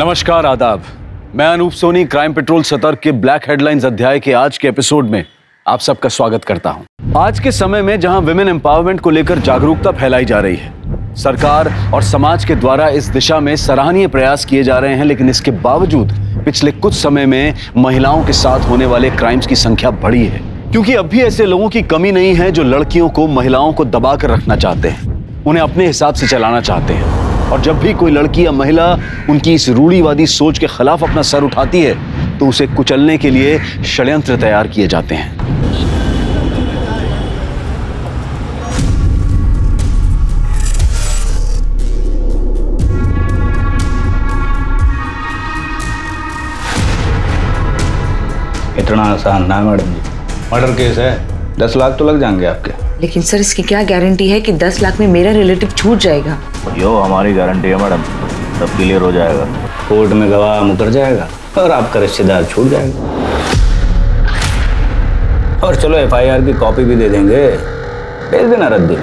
नमस्कार, आदाब। मैं अनूप सोनी क्राइम पेट्रोल सतर्क के ब्लैक हेडलाइंस अध्याय के आज के एपिसोड में आप सबका स्वागत करता हूं। आज के समय में जहां विमेन एम्पावरमेंट को लेकर जागरूकता फैलाई जा रही है, सरकार और समाज के द्वारा इस दिशा में सराहनीय प्रयास किए जा रहे हैं, लेकिन इसके बावजूद पिछले कुछ समय में महिलाओं के साथ होने वाले क्राइम्स की संख्या बढ़ी है। क्योंकि अब भी ऐसे लोगों की कमी नहीं है जो लड़कियों को, महिलाओं को दबा कर रखना चाहते हैं, उन्हें अपने हिसाब से चलाना चाहते हैं। और जब भी कोई लड़की या महिला उनकी इस रूढ़िवादी सोच के खिलाफ अपना सर उठाती है तो उसे कुचलने के लिए षड्यंत्र तैयार किए जाते हैं। इतना आसान ना मैडम जी, मर्डर केस है, 10 लाख तो लग जाएंगे आपके। लेकिन सर इसकी क्या गारंटी है कि 10 लाख में मेरा रिलेटिव छूट जाएगा? यो हमारी गारंटी है मैडम, सब क्लियर हो जाएगा। कोर्ट में गवाह मुकर जाएगा और आपका रिश्तेदार छूट जाएगा। और चलो FIR की कॉपी भी दे देंगे, भेज देना रद्दी।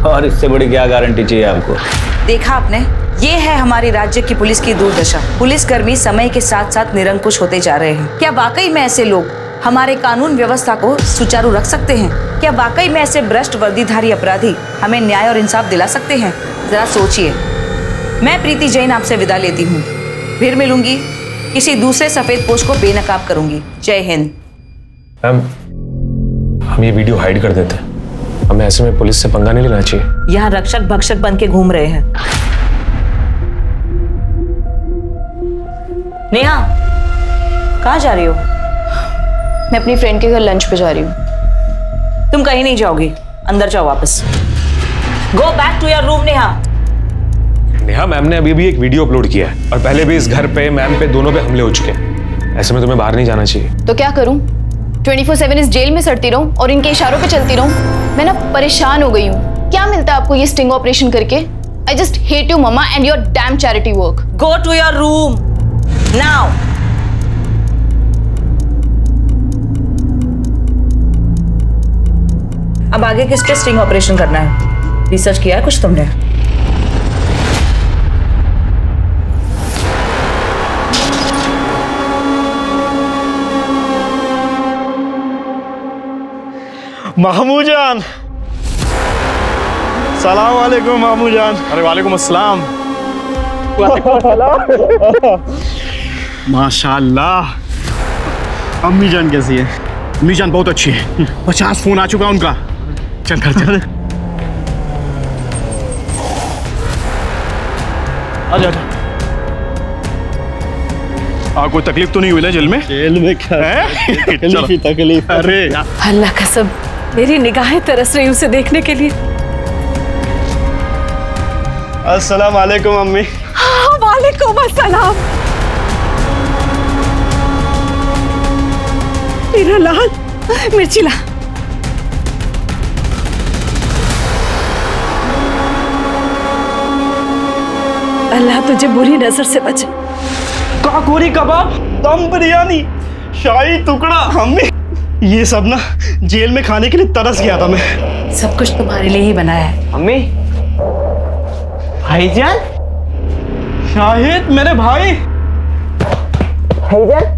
और इससे बड़ी क्या गारंटी चाहिए आपको? देखा आपने, ये है हमारे राज्य की पुलिस की दुर्दशा। पुलिसकर्मी समय के साथ साथ निरंकुश होते जा रहे हैं। क्या वाकई में ऐसे लोग हमारे कानून व्यवस्था को सुचारू रख सकते हैं? क्या वाकई में ऐसे भ्रष्ट वर्दीधारी अपराधी हमें न्याय और इंसाफ दिला सकते हैं? जरा सोचिए। मैं प्रीति जैन आपसे विदा लेती हूँ, फिर मिलूंगी, किसी दूसरे सफेद पोश को बेनकाब करूंगी। जय हिंद। मैम, हम ये वीडियो हाइड कर देते हैं, हमें ऐसे में पुलिस से पंगा नहीं लेना चाहिए। यहाँ रक्षक भक्षक बन के घूम रहे हैं। नेहा, कहाँ जा रही हो? मैं अपनी फ्रेंड के घर लंच पे जा रही हूँ। तुम कहीं नहीं जाओगी, अंदर जाओ वापस। Go back to your room Neha. Neha, ma'am ने अभी भी एक वीडियो अपलोड किया है और पहले भी इस घर पे, मैम पे, दोनों पे हमले हो चुके हैं। ऐसे में तुम्हें बाहर नहीं जाना चाहिए। तो क्या करूँ? 24/7 इस जेल में सड़ती रहूँ और इनके इशारों पे चलती रहूँ? मैं ना परेशान हो गई हूँ। क्या मिलता है आपको ये स्टिंग ऑपरेशन करके? I just hate you mama and your damn charity work. Go to your room now. अब आगे किस पे स्टिंग ऑपरेशन करना है? रिसर्च किया है कुछ तुमने? मामू जान, सलाम वालेकुम मामू जान। अरे वालेकुम अस्सलाम। माशाल्लाह। अम्मी जान कैसी है? अम्मी जान बहुत अच्छी है। 50 फोन आ चुका उनका। चल घर चल। आजा। कोई तकलीफ तो नहीं हुई ना जेल में? जेल में क्या है? तकलीफ। अरे अल्लाह कसम, मेरी निगाहें तरस रही उसे देखने के लिए। अस्सलाम वालेकुम अम्मी। हाँ, वालेकुम अस्सलाम। मेरा लाल, मिर्ची ला। अल्लाह तुझे बुरी नजर से बचे। काकोरी कबाब, दम बिरयानी, शाही टुकड़ा। अम्मी, ये सब ना जेल में खाने के लिए तरस गया था मैं। सब कुछ तुम्हारे लिए ही बनाया है। अम्मी, भाईजान, शाहिद मेरे भाई। भाईजान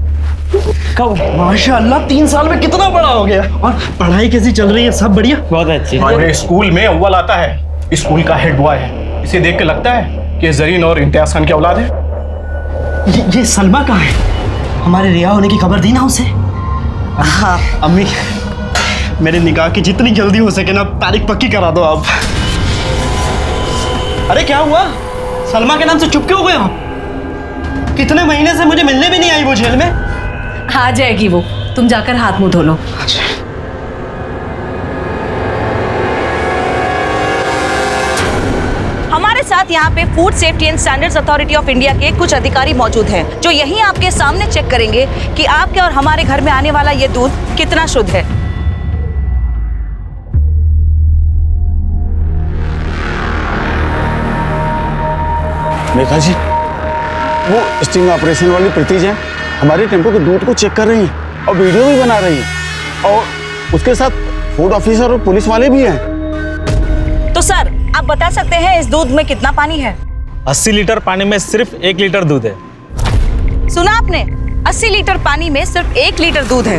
कब? माशाअल्लाह 3 साल में कितना बड़ा हो गया। और पढ़ाई कैसी चल रही है? सब बढ़िया? बहुत अच्छी। हमारे स्कूल में अव्वल आता है, स्कूल का हेड बॉय है। इसे देख के लगता है कि जरीन और इम्तियाज खान की औलाद है। ये सलमा कहाँ है? हमारे रिहा होने की खबर दी ना उसे। हाँ अम्मी, मेरे निकाह की जितनी जल्दी हो सके ना तारीख पक्की करा दो आप। अरे क्या हुआ? सलमा के नाम से चुप क्यों हो गए हो? कितने महीने से मुझे मिलने भी नहीं आई वो जेल में। आ जाएगी वो, तुम जाकर हाथ मुंह धो लो। हमारे साथ यहाँ पे food safety and standards authority of India के कुछ अधिकारी मौजूद हैं, जो यहीं आपके सामने चेक करेंगे कि आपके और हमारे घर में आने वाला ये दूध कितना शुद्ध है। मेघा जी, वो स्टिंग ऑपरेशन वाली प्रीति जैन हमारे टेम्पो के दूध को चेक कर रही हैं और वीडियो भी बना रही हैं, और उसके साथ फूड ऑफिसर और पुलिस वाले भी हैं। तो सर, आप बता सकते हैं इस दूध में कितना पानी है? 80 लीटर पानी में सिर्फ 1 लीटर दूध है। सुना आपने? 80 लीटर पानी में सिर्फ 1 लीटर दूध है।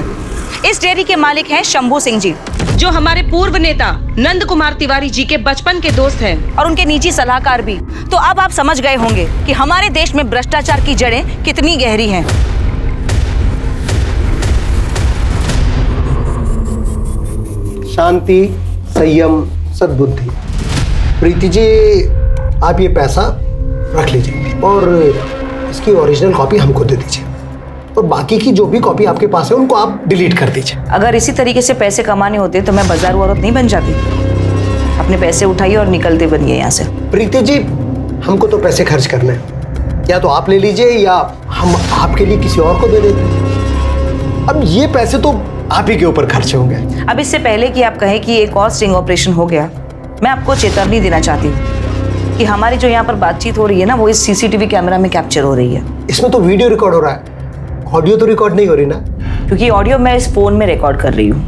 इस डेयरी के मालिक हैं शंभू सिंह जी, जो हमारे पूर्व नेता नंद कुमार तिवारी जी के बचपन के दोस्त हैं और उनके निजी सलाहकार भी। तो अब आप समझ गए होंगे कि हमारे देश में भ्रष्टाचार की जड़ें कितनी गहरी हैं। शांति, संयम, सद्बुद्धि। प्रीति जी, आप ये पैसा रख लीजिए और इसकी ओरिजिनल कॉपी हमको दे दीजिए, और बाकी की जो भी कॉपी आपके पास है उनको आप डिलीट कर दीजिए। अगर इसी तरीके से पैसे कमाने होते तो मैं बाजार औरत नहीं बन जाती। अपने पैसे उठाइए और निकलते बनिए यहाँ से। प्रीति जी, हमको तो पैसे खर्च करने हैं, या तो आप ले लीजिए या हम आपके लिए किसी और को दे देते हैं। अब ये पैसे तो आप ही के ऊपर खर्चे होंगे। अब इससे पहले कि आप कहें कि एक और स्टिंग ऑपरेशन हो गया, मैं आपको चेतावनी देना चाहती हूँ कि हमारी जो यहाँ पर बातचीत हो रही है ना, वो इस सीसीटीवी कैमरा में कैप्चर हो रही है। इसमें तो वीडियो रिकॉर्ड हो रहा है, ऑडियो तो रिकॉर्ड नहीं हो रही ना? क्योंकि ऑडियो मैं इस फोन में रिकॉर्ड कर रही हूँ।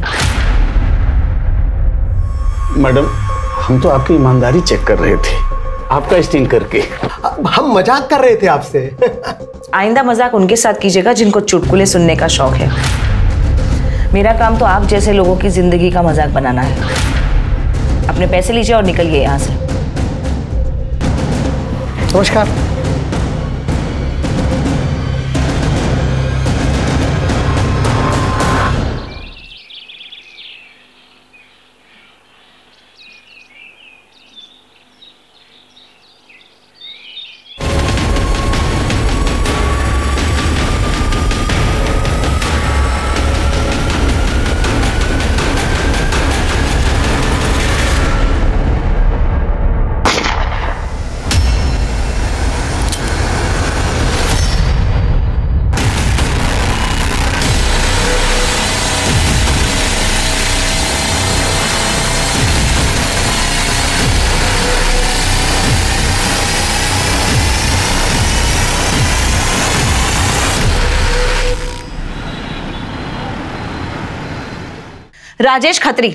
मैडम, हम तो आपकी ईमानदारी चेक कर रहे थे, आपका स्टिंग करके। हम मजाक कर रहे थे आपसे। आइंदा मजाक उनके साथ कीजिएगा जिनको चुटकुले सुनने का शौक है। मेरा काम तो आप जैसे लोगों की जिंदगी का मजाक बनाना है। अपने पैसे लीजिए और निकलिए यहाँ से। नमस्कार। राजेश खत्री,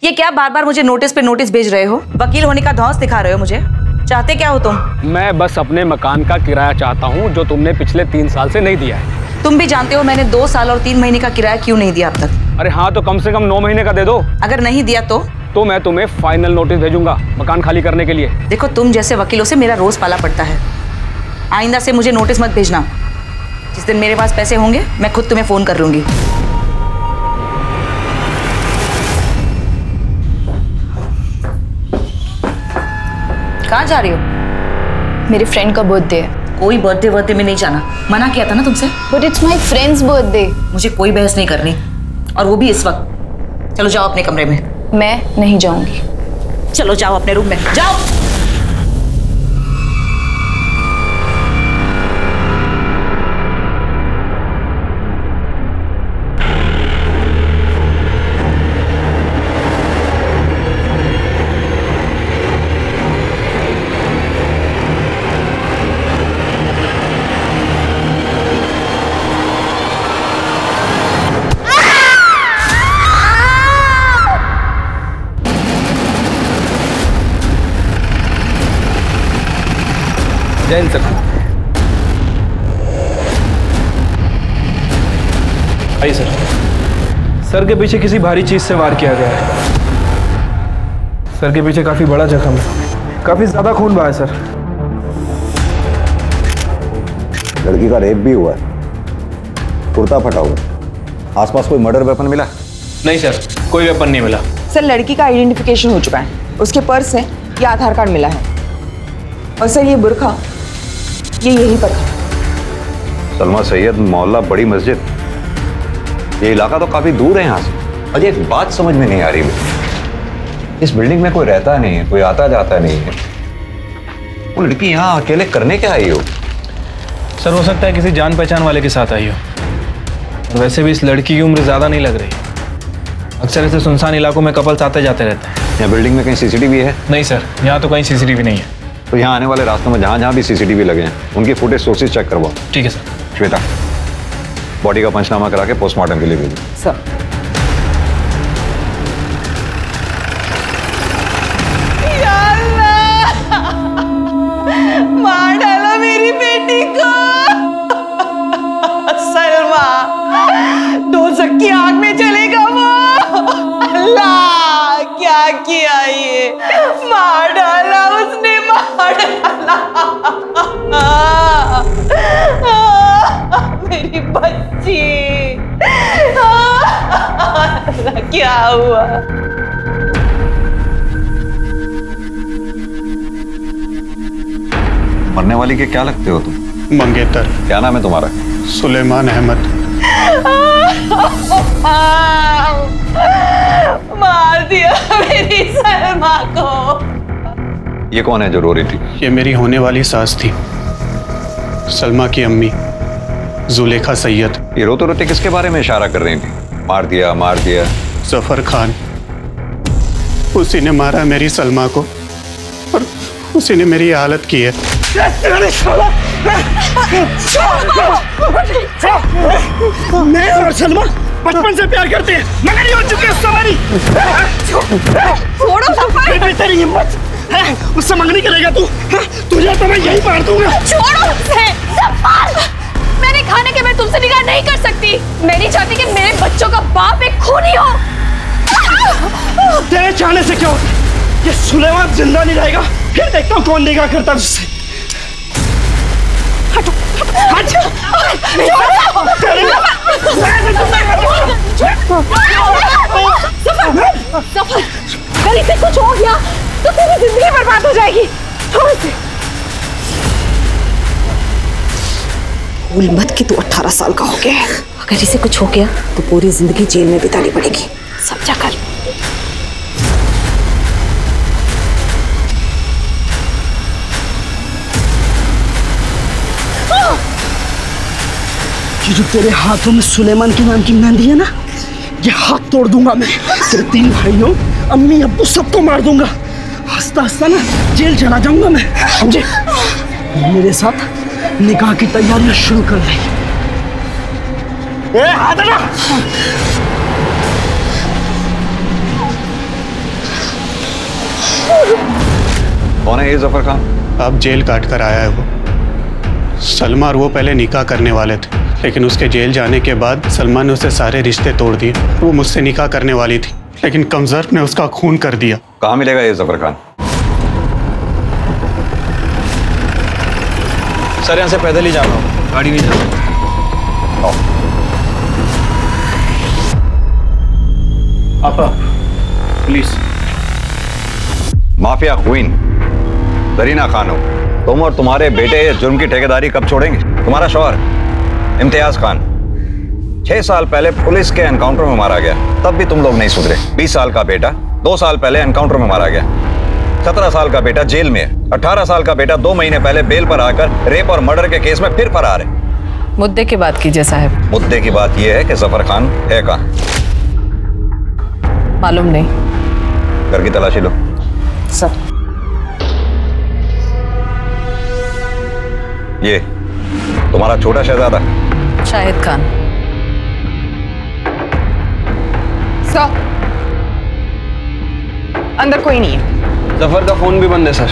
ये क्या बार बार मुझे नोटिस पे नोटिस भेज रहे हो? वकील होने का धौंस दिखा रहे हो मुझे। चाहते क्या हो तुम? मैं बस अपने मकान का किराया चाहता हूँ, जो तुमने पिछले 3 साल से नहीं दिया है। तुम भी जानते हो मैंने 2 साल और 3 महीने का किराया क्यों नहीं दिया अब तक। अरे हाँ, तो कम से कम 9 महीने का दे दो। अगर नहीं दिया तो मैं तुम्हें फाइनल नोटिस भेजूंगा मकान खाली करने के लिए। देखो, तुम जैसे वकीलों से मेरा रोज पाला पड़ता है। आइंदा से मुझे नोटिस मत भेजना। जिस दिन मेरे पास पैसे होंगे मैं खुद तुम्हें फोन कर लूंगी। कहाँ जा रही हो? मेरे फ्रेंड का बर्थडे है। कोई बर्थडे में नहीं जाना, मना किया था ना तुमसे। But it's my friends birthday. मुझे कोई बहस नहीं करनी, और वो भी इस वक्त। चलो जाओ अपने कमरे में। मैं नहीं जाऊंगी। चलो जाओ अपने रूम में, जाओ। जय हिंद सर। आइए सर। सर के पीछे किसी भारी चीज से वार किया गया है। सर के पीछे काफी बड़ा जख्म है, काफी ज्यादा खून बहा है सर। लड़की का रेप भी हुआ है, कुर्ता फटा हुआ। आसपास कोई मर्डर वेपन मिला? नहीं सर, कोई वेपन नहीं मिला। सर, लड़की का आइडेंटिफिकेशन हो चुका है। उसके पर्स से ये आधार कार्ड मिला है, और सर ये बुर्खा ये यहीं पर है। सलमा सैयद मोहल्ला बड़ी मस्जिद, ये इलाका तो काफी दूर है यहाँ से। और एक बात समझ में नहीं आ रही मुझे, इस बिल्डिंग में कोई रहता नहीं है, कोई आता जाता नहीं है। वो लड़की यहाँ अकेले करने क्या आई हो? सर, हो सकता है किसी जान पहचान वाले के साथ आई हो। वैसे भी इस लड़की की उम्र ज्यादा नहीं लग रही। अक्सर ऐसे सुनसान इलाकों में कपल्स आते जाते रहते हैं। यहाँ बिल्डिंग में कहीं सीसीटीवी है? नहीं सर, यहाँ तो कहीं सीसीटीवी नहीं है। तो यहाँ आने वाले रास्तों में जहाँ जहाँ भी सीसीटीवी लगे हैं उनकी फुटेज सोर्सेज चेक करवाओ। ठीक है सर। श्वेता, बॉडी का पंचनामा करा के पोस्टमार्टम के लिए भेजो। सर। किया ये? मार डाला उसने, मार डाला। मेरी बच्ची, क्या हुआ? मरने वाली के क्या लगते हो तुम? मंगेतर। क्या नाम है तुम्हारा? सुलेमान अहमद। मार दिया मेरी सलमा को। ये कौन है जो रो रही थी? ये मेरी होने वाली सास थी, सलमा की अम्मी जुलेखा सैयद। ये रोते रोते किसके बारे में इशारा कर रही थी? मार दिया, मार दिया। जफर खान, उसी ने मारा मेरी सलमा को और उसी ने मेरी हालत की है। मैं और सलमा बचपन से प्यार करते हैं, मगर ये हो चुकी है सवारी। छोड़ो सफर। तेरी हिम्मत है उससे मंगनी करेगा तू? तुझे तो मैं यही मार दूंगा। छोड़ो उसे। मैंने खाने के मैं तुमसे निकाह नहीं कर सकती। मैं नहीं चाहती कि मेरे बच्चों का बाप एक खूनी हो। तेरे चाहने से क्या होता? ये सुलेमान जिंदा नहीं रहेगा, फिर देखता हूँ कौन निकाह करता तुझसे। हटो, हटो। सफर, अगर इसे कुछ हो गया तो तेरी जिंदगी बर्बाद हो जाएगी। छोड़ इसे। भूल मत कि तू 18 साल का हो गया है। अगर इसे कुछ हो गया तो पूरी जिंदगी जेल में बितानी पड़ेगी। समझा कर। ये जो तेरे हाथों में सुलेमान के नाम की मेहंदी है ना, ये हाथ तोड़ दूंगा मैं। तेरे 3 भाइयों, अम्मी, अब्बू सबको मार दूंगा। हंसता हंसता ना जेल चला जाऊंगा मैं, समझे? मेरे साथ निकाह की तैयारियां शुरू कर दे। हाथ हटा। कौन है ये जफर खान? अब जेल काट कर आया है वो। सलमा और वो पहले निकाह करने वाले थे, लेकिन उसके जेल जाने के बाद सलमा ने उससे सारे रिश्ते तोड़ दिए। वो मुझसे निकाह करने वाली थी, लेकिन कमजर ने उसका खून कर दिया। कहाँ मिलेगा ये जफर खान? सर यहाँ से पैदल ही जाना होगा, गाड़ी नहीं जाना। आपा please. Mafia queen Zarina Khan हो तुम, और तुम्हारे बेटे ये जुर्म की ठेकेदारी कब छोड़ेंगे? तुम्हारा शौहर इम्तियाज खान 6 साल पहले पुलिस के एनकाउंटर में मारा गया, तब भी तुम लोग नहीं सुधरे। 20 साल का बेटा 2 साल पहले एनकाउंटर में मारा गया। 17 साल का बेटा जेल में है। 18 साल का बेटा 2 महीने पहले बेल पर आकर रेप और मर्डर के केस में फिर फरार है। मुद्दे की बात कीजिए साहब। मुद्दे की बात यह है कि जफर खान है कहाँ? मालूम नहीं। घर की तलाशी लो। सर। ये तुम्हारा छोटा शहजादा शाहिद खान। सर, अंदर कोई नहीं है। जफर का फोन भी बंद है सर।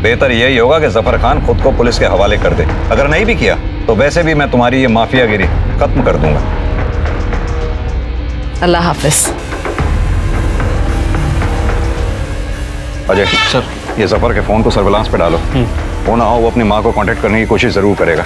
बेहतर यही होगा कि जफर खान खुद को पुलिस के हवाले कर दे। अगर नहीं भी किया तो वैसे भी मैं तुम्हारी ये माफियागिरी खत्म कर दूंगा। अल्लाह हाफिज। अजय सर, ये जफर के फोन को सर्विलांस पे डालो। हो ना हो वो अपनी माँ को कांटेक्ट करने की कोशिश जरूर करेगा।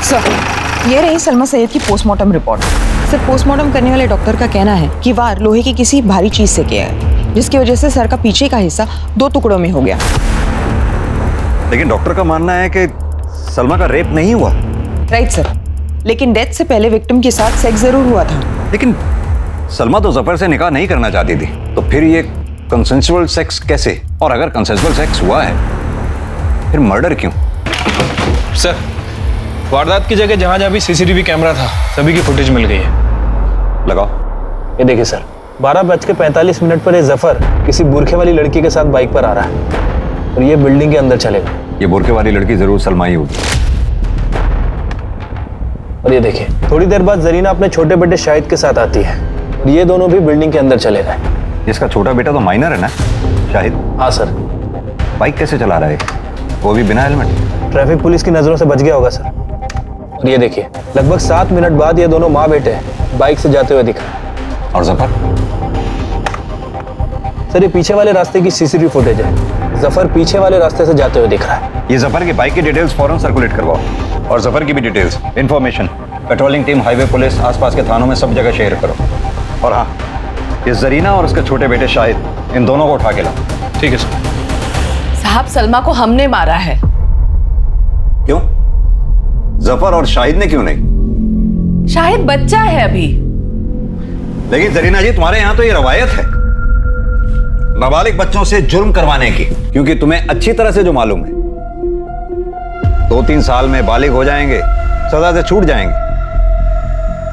सर, ये रही सलमा सैयद की पोस्टमार्टम रिपोर्ट। सर, पोस्टमार्टम करने वाले डॉक्टर का कहना है कि वार लोहे की किसी भारी चीज से किया है, जिसकी वजह से सर का पीछे का हिस्सा 2 टुकड़ों में हो गया। लेकिन डॉक्टर का मानना है कि सलमा का रेप नहीं हुआ। राइट सर, लेकिन डेथ से पहले विक्टिम के साथ सेक्स जरूर हुआ था। लेकिन सलमा तो जफर से निकाह नहीं करना चाहती थी, तो फिर ये कंसेंसुअल सेक्स कैसे? और अगर कंसेंसुअल सेक्स हुआ है फिर मर्डर क्यों? सर, वारदात की जगह जहां जहां भी सीसीटीवी कैमरा था सभी की फुटेज मिल गई है। लगाओ। ये देखिए सर, 12:45 पर ये जफर किसी बुरखे वाली लड़की के साथ बाइक पर आ रहा है और ये बिल्डिंग के अंदर चलेगा। ये बुरखे वाली लड़की जरूर सलमा ही होगी। और ये देखिए, थोड़ी देर बाद जरीना अपने छोटे बेटे शाहिद के साथ आती है और ये दोनों भी बिल्डिंग के अंदर चले गए। इसका छोटा बेटा तो माइनर है ना शाहिद? हाँ सर। बाइक कैसे चला रहा है, वो भी बिना हेलमेट? ट्रैफिक पुलिस की नजरों से बच गया होगा सर। और ये देखिए, लगभग 7 मिनट बाद ये दोनों माँ बेटे बाइक से जाते हुए दिखा। और जफर? सर, ये पीछे वाले रास्ते की सीसीटीवी फुटेज है। जफर पीछे वाले रास्ते से जाते हुए दिख रहा है। ये जफर की बाइक की डिटेल्स फौरन सर्कुलेट करवाओ और जफर की भी details, information patrolling team, highway police, आसपास के थानों में सब जगह शेयर करो। और हाँ, ये जरीना और उसके छोटे बेटे शाहिद, इन दोनों को उठा के लाओ। ठीक है सर। साहब, सलमा को हमने मारा है। क्यों? जफर और शाहिद ने क्यों नहीं? शाहिद बच्चा है अभी। लेकिन जरीना जी, तुम्हारे यहां तो ये रवायत है नाबालिग बच्चों से जुर्म करवाने की, क्योंकि तुम्हें अच्छी तरह से जो मालूम है 2-3 साल में बालिग हो जाएंगे, सजा से छूट जाएंगे।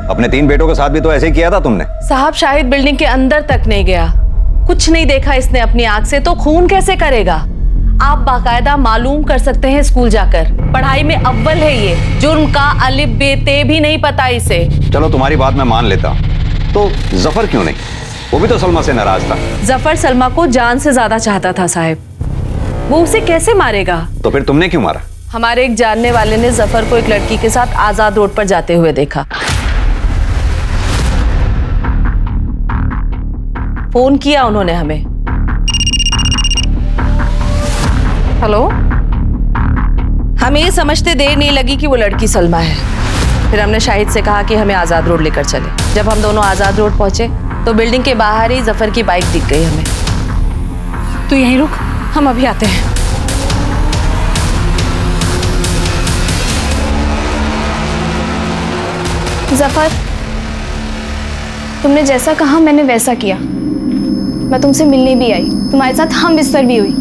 अपने 3 बेटों के साथ भी तो ऐसे ही किया था तुमने। साहब, शाहिद बिल्डिंग के अंदर तक नहीं गया, कुछ नहीं देखा इसने अपनी आंख से, तो खून कैसे करेगा? आप बाकायदा मालूम कर सकते हैं स्कूल जाकर। पढ़ाई में अव्वल है ये, जुर्म का अलिफ बे ते भी नहीं पता इसे। चलो तुम्हारी बात मैं मान लेता हूं, तो जफर क्यों नहीं? वो भी तो सलमा से नाराज था। जफर सलमा को जान से ज्यादा चाहता था साहब, वो उसे कैसे मारेगा? तो फिर तुमने क्यों मारा? हमारे एक जानने वाले ने जफर को एक लड़की के साथ आजाद रोड पर जाते हुए देखा। फोन किया उन्होंने हमें। हेलो, हमें ये समझते देर नहीं लगी कि वो लड़की सलमा है। फिर हमने शाहिद से कहा कि हमें आजाद रोड लेकर चले। जब हम दोनों आजाद रोड पहुंचे तो बिल्डिंग के बाहर ही जफर की बाइक दिख गई हमें। तू यहीं रुक, हम अभी आते हैं। जफर, तुमने जैसा कहा मैंने वैसा किया। मैं तुमसे मिलने भी आई, तुम्हारे साथ हम बिस्तर भी हुई।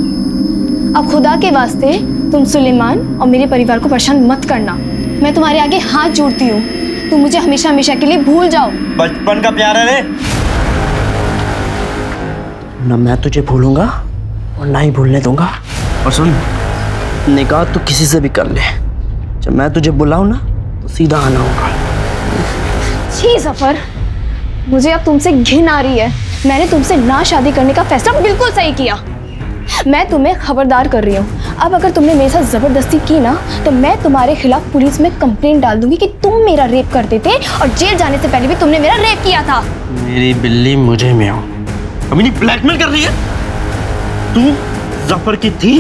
अब खुदा के वास्ते तुम सुलेमान और मेरे परिवार को परेशान मत करना। मैं तुम्हारे आगे हाथ जोड़ती हूँ, तुम मुझे हमेशा हमेशा के लिए भूल जाओ। बचपन का प्यार है रे। ना मैं तुझे भूलूंगा और ना ही भूलने दूंगा। और सुन, निकाह तो किसी से भी कर ले, जब मैं तुझे बुलाऊं ना तो सीधा आना होगा। छी जफर, मुझे अब तुमसे घिन आ रही है। मैंने तुमसे ना शादी करने का फैसला बिल्कुल सही किया। मैं तुम्हें खबरदार कर रही हूँ, अब अगर तुमने मेरे साथ जबरदस्ती की ना तो मैं तुम्हारे खिलाफ पुलिस में कंप्लेंट डाल दूंगी कि तुम मेरा रेप करते थे और जेल जाने से पहले भी तुमने मेरा रेप किया था। मेरी बिल्ली मुझे में हो, अभी नहीं ब्लैकमेल कर रही है। तू जफर की थी,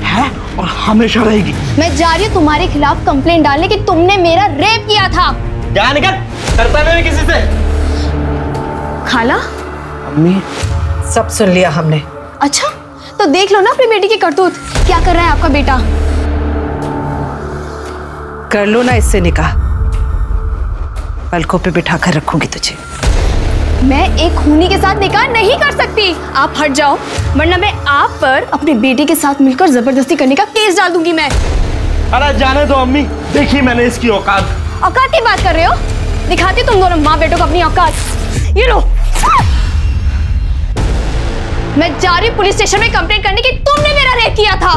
है और हमेशा रहेगी। मैं जा रही हूँ तुम्हारे खिलाफ कंप्लेंट डालने कि तुमने मेरा रेप किया था। क्या निकल करता नहीं किसी से। खाला, अम्मी, सब सुन लिया हमने। अच्छा, तो देख लो ना अपनी बेटी की करतूत, क्या कर रहा है आपका बेटा। कर लो ना इससे निकाह, पलकों पे बिठा कर रखूंगी तुझे। मैं एक खूनी के साथ निकाह नहीं कर सकती। आप हट जाओ, वरना मैं आप पर अपनी बेटी के साथ मिलकर जबरदस्ती करने का केस डाल दूंगी मैं। अरे जाने दो अम्मी, देखी मैंने इसकी औकात। औकात की बात कर रहे हो? दिखाती तुम दोनों माँ बेटों को अपनी औकात। ये लो, मैं जा रही हूँ पुलिस स्टेशन में कंप्लेंट करने की तुमने मेरा रेप किया था।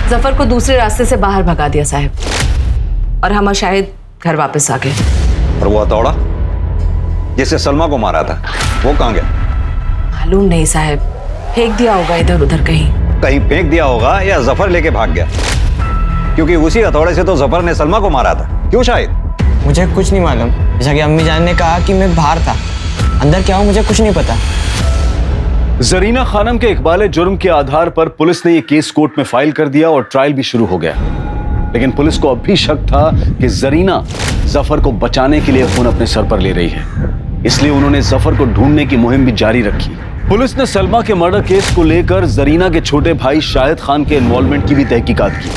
जफर को दूसरे रास्ते से बाहर भगा दिया साहब, और हम और शाहिद घर वापस आ गए। और वो हथौड़ा जिससे सलमा को मारा था, वो कहाँ गया? मालूम नहीं साहब, फेंक दिया होगा इधर उधर कहीं फेंक दिया होगा या जफर लेके भाग गया, क्योंकि उसी हथौड़े से तो जफर ने सलमा को मारा था। क्यों शाहिद? मुझे कुछ नहीं मालूम, जैसा कि अम्मी जान ने कहा कि मैं बाहर था, अंदर क्या हूँ मुझे कुछ नहीं पता। जरीना खानम के इकबाल जुर्म के आधार पर पुलिस ने यह केस कोर्ट में फाइल कर दिया और ट्रायल भी शुरू हो गया। लेकिन पुलिस को अब भी शक था कि जरीना जफर को बचाने के लिए खून अपने सर पर ले रही है। इसलिए उन्होंने जफर को ढूंढने की मुहिम भी जारी रखी। पुलिस ने सलमा के मर्डर केस को लेकर जरीना के छोटे भाई शाहिद खान के इन्वॉल्वमेंट की भी तहकीकात की,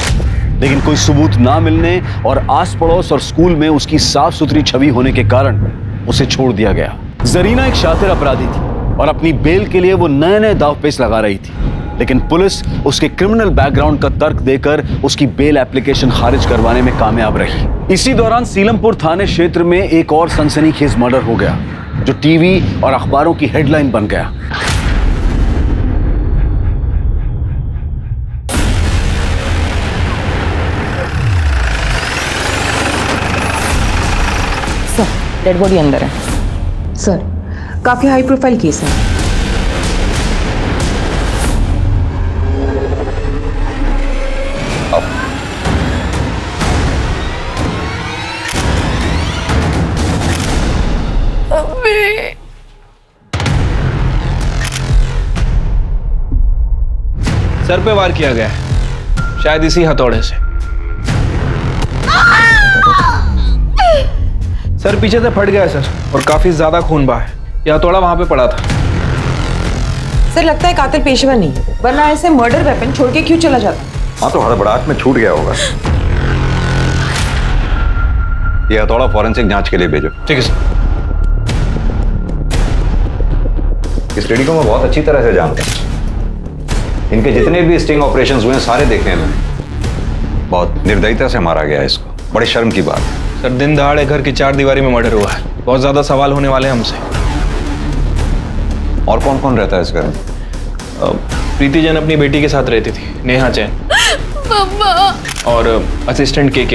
लेकिन कोई सबूत ना मिलने और आस पड़ोस और स्कूल में उसकी साफ सुथरी छवि होने के कारण उसे छोड़ दिया गया। जरीना एक शातिर अपराधी थी और अपनी बेल के लिए वो नए नए दावपेच लगा रही थी, लेकिन पुलिस उसके क्रिमिनल बैकग्राउंड का तर्क देकर उसकी बेल एप्लीकेशन खारिज करवाने में कामयाब रही। इसी दौरान सीलमपुर थाने क्षेत्र में एक और सनसनीखेज मर्डर हो गया, जो टीवी और अखबारों की हेडलाइन बन गया। सर, डेड बॉडी अंदर है। सर, काफी हाई प्रोफाइल केस है। सर पे वार किया गया है, शायद इसी हथौड़े से। सर पीछे से फट गया सर, और काफी ज्यादा खून बहा है। यह हथौड़ा वहां पे पड़ा था। सर लगता है कातिल पेशेवर नहीं है, वरना ऐसे मर्डर वेपन छोड़ के क्यों चला जाता? हाँ, तो हड़बड़ाहट में छूट गया होगा। ये हथौड़ा फॉरेंसिक जांच के लिए भेजो। ठीक है सर। इस लेडी को मैं बहुत अच्छी तरह से जानता हूँ। इनके जितने भी स्टिंग ऑपरेशंस हुए हैं सारे देखे हैं मैंने। बहुत निर्दयता से मारा गया है इसको, बड़ी शर्म की बात। सर दिन दहाड़े घर की 4 दीवारी में मर्डर हुआ है, बहुत ज्यादा सवाल होने वाले हैं हमसे। और कौन कौन रहता है इस घर में? प्रीति जैन अपनी बेटी के साथ रहती थी, नेहा जैन। और असिस्टेंट के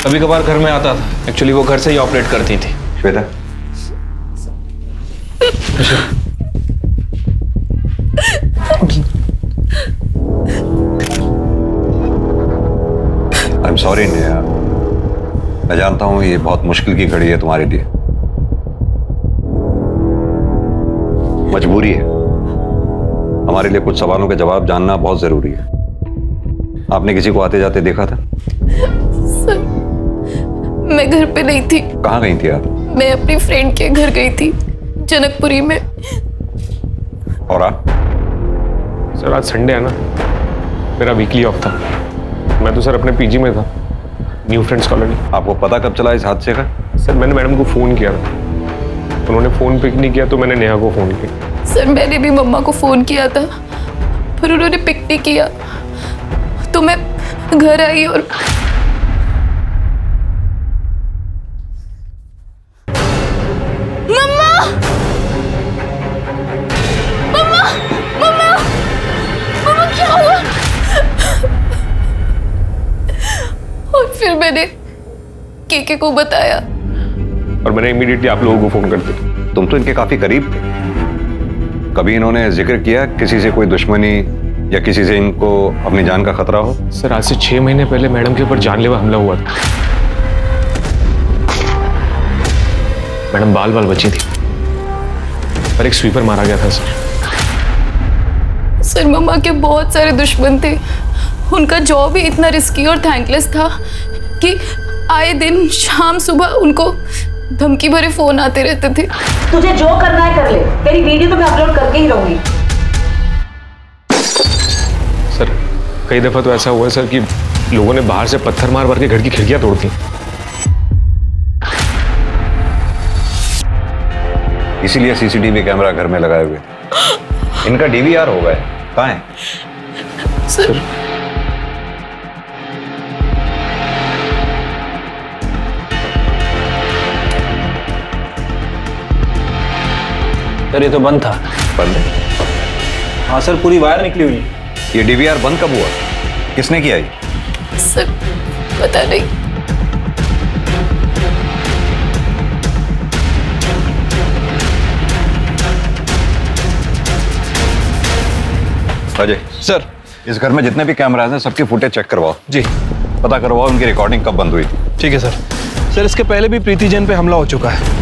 कभी कभार घर में आता था। एक्चुअली वो घर से ही ऑपरेट करती थी। Shweta, I am sorry Neha, मैं जानता हूं ये बहुत मुश्किल की घड़ी है तुम्हारे लिए। मजबूरी है, हमारे लिए कुछ सवालों के जवाब जानना बहुत जरूरी है। आपने किसी को आते जाते देखा था? सर, मैं घर पे नहीं थी। कहाँ गई थी आप? मैं अपनी फ्रेंड के घर गई थी, जनकपुरी में। और आप? सर आज संडे है ना, मेरा वीकली ऑफ था। मैं तो सर अपने पीजी में था, न्यू फ्रेंड्स कॉलोनी। आपको पता कब चला इस हादसे का? सर मैंने मैडम को फोन किया था, उन्होंने फोन पिक नहीं किया तो मैंने नेहा को फोन किया। सर मैंने भी मम्मा को फोन किया था, पर उन्होंने पिक नहीं किया, तो मैं घर आई और मम्मा मम्मा मम्मा मम्मा क्या हुआ? और फिर मैंने केके को बताया और मैंने इमीडिएटली आप लोगों को फोन कर दिया। तुम तो इनके काफी करीब थे, कभी इन्होंने जिक्र किया किसी से कोई दुश्मनी या किसी से इनको अपनी जान का खतरा हो? सर आज से 6 महीने पहले मैडम के ऊपर जानलेवा हमला हुआ था। मैडम बाल बाल बची थी पर एक स्वीपर मारा गया था सर। सर मम्मा के बहुत सारे दुश्मन थे, उनका जॉब ही इतना रिस्की और थैंकलेस था कि आए दिन शाम सुबह उनको धमकी भरे फोन आते रहते थे। तुझे जो करना है कर ले, तेरी वीडियो तो मैं अपलोड करके ही रहूंगी। सर कई दफा तो ऐसा हुआ है सर कि लोगों ने बाहर से पत्थर मार के घर की खिड़कियां तोड़ दी। इसीलिए सीसीटीवी कैमरा घर में लगाए हुए थे। इनका डीवीआर हो गया, कहाँ है? सर सर ये तो बंद था। बंद है? हाँ सर, पूरी वायर निकली हुई है। ये डीवीआर बंद कब हुआ? किसने किया ये? सर पता नहीं। अजय सर, इस घर में जितने भी कैमराज हैं सबकी फुटेज चेक करवाओ। जी। पता करवाओ उनकी रिकॉर्डिंग कब बंद हुई थी। ठीक है सर। सर इसके पहले भी प्रीति जैन पे हमला हो चुका है,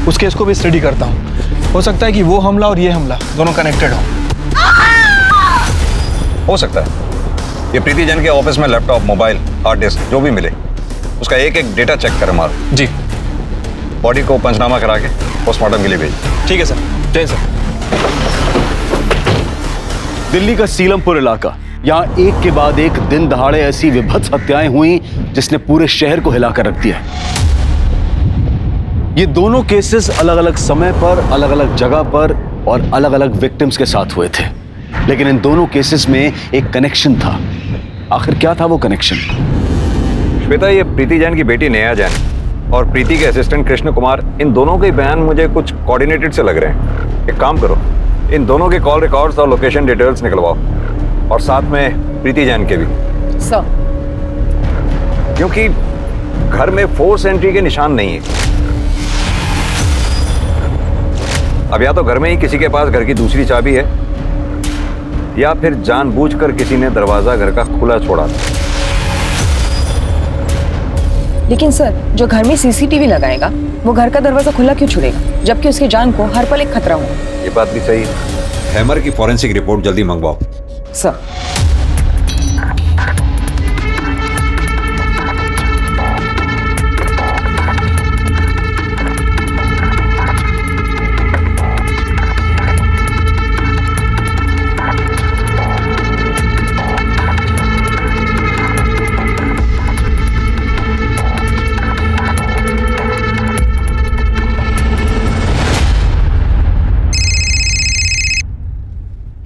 उस केस को भी स्टडी करता हूँ। हो सकता है कि वो हमला और ये हमला दोनों कनेक्टेड हो सकता है। ये प्रीति जैन के ऑफिस में लैपटॉप, मोबाइल, हार्ड डिस्क जो भी मिले उसका एक एक डेटा चेक कर मारो। जी। बॉडी को पंचनामा करा के पोस्टमार्टम के लिए भेज। ठीक है सर। जय सर। दिल्ली का सीलमपुर इलाका, यहाँ एक के बाद एक दिन दहाड़े ऐसी विभत्स हत्याएं हुई जिसने पूरे शहर को हिलाकर रख दिया। ये दोनों केसेस अलग अलग समय पर, अलग अलग जगह पर और अलग अलग विक्टिम्स के साथ हुए थे, लेकिन इन दोनों केसेस में एक कनेक्शन था। आखिर क्या था वो कनेक्शन? श्वेता, ये प्रीति जैन की बेटी नेहा जैन और प्रीति के असिस्टेंट कृष्ण कुमार, इन दोनों के बयान मुझे कुछ कोऑर्डिनेटेड से लग रहे हैं। एक काम करो, इन दोनों के कॉल रिकॉर्ड्स और लोकेशन डिटेल्स निकलवाओ, और साथ में प्रीति जैन के भी। सर, क्योंकि घर में फोर्स एंट्री के निशान नहीं है। अब या तो घर में ही किसी के पास घर की दूसरी चाबी है, या फिर जानबूझकर किसी ने दरवाजा घर का खुला छोड़ा था। लेकिन सर, जो घर में सीसीटीवी लगाएगा वो घर का दरवाजा खुला क्यों छोड़ेगा, जबकि उसकी जान को हर पल एक खतरा हो। ये बात भी सही है। हैमर की फॉरेंसिक रिपोर्ट जल्दी मंगवाओ। सर।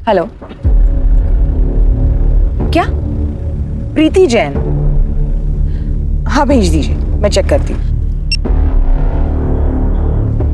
हेलो, क्या प्रीति जैन? हाँ भेज दीजिए, मैं चेक करती हूँ।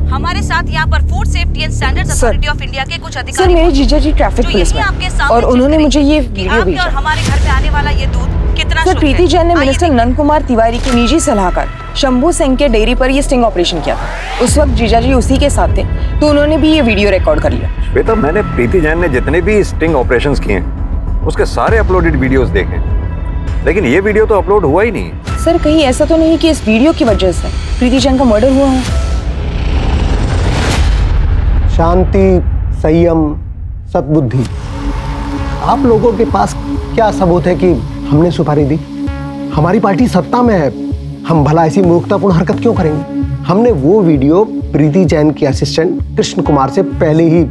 हमारे साथ यहाँ पर food safety and standards authority of India के कुछ अधिकारी। सर, मेरे जीजा जी ट्रैफिक पुलिस में, और उन्होंने मुझे ये वीडियो भेजा। हमारे घर पे आने वाला ये दूध कितना सर, प्रीति जैन ने मिनिस्टर नंद कुमार तिवारी के निजी सलाहकार शंभू सिंह के डेयरी पर ये स्टिंग ऑपरेशन किया था। उस वक्त जीजा जी उसी के साथ थे, तो उन्होंने भी ये वीडियो रिकॉर्ड कर लिया। श्वेता, मैंने प्रीति जैन ने जितने भी स्टिंग ऑपरेशंस किए हैं उसके सारे अपलोडेड वीडियोस देखे, लेकिन ये वीडियो तो अपलोड हुआ ही नहीं। सर, कहीं ऐसा तो नहीं कि इस वीडियो की वजह से प्रीति जैन का मर्डर हुआ हो? शांति, संयम, सद्बुद्धि, आप लोगों के पास क्या सबूत है कि हमने सुपारी दी? हमारी पार्टी सत्ता में है, हम भला ऐसी मूर्खतापूर्ण हरकत क्यों करेंगे? हमने वो वीडियो प्रीति जैन के असिस्टेंट कृष्ण कुमार से पहले ही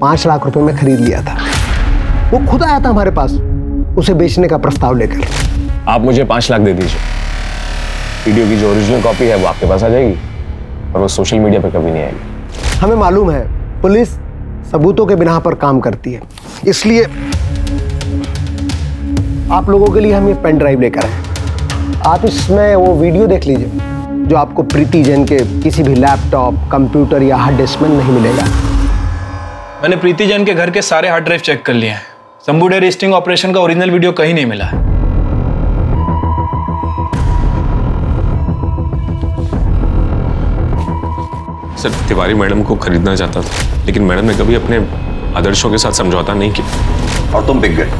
5 लाख रुपए में खरीद लिया था। वो खुद आया था हमारे पास उसे बेचने का प्रस्ताव लेकर। आप मुझे 5 लाख दे दीजिए, वीडियो की जो ओरिजिनल कॉपी है वो आपके पास आ जाएगी और वो सोशल मीडिया पर कभी नहीं आएगी। हमें मालूम है पुलिस सबूतों के बिना पर काम करती है, इसलिए आप लोगों के लिए हम ये पेन ड्राइव लेकर आए। आप इसमें वो वीडियो देख लीजिए जो आपको प्रीति जैन के किसी भी लैपटॉप, कंप्यूटर या हार्ड डिस्क में नहीं मिलेगा। मैंने प्रीति जैन के घर के सारे हार्ड ड्राइव चेक कर लिए हैं। शंभू डेयरी स्टिंग ऑपरेशन का ओरिजिनल वीडियो कहीं नहीं मिला है। सर, तिवारी मैडम को खरीदना चाहता था, लेकिन मैडम ने कभी अपने आदर्शों के साथ समझौता नहीं किया। और तुम बिक गए?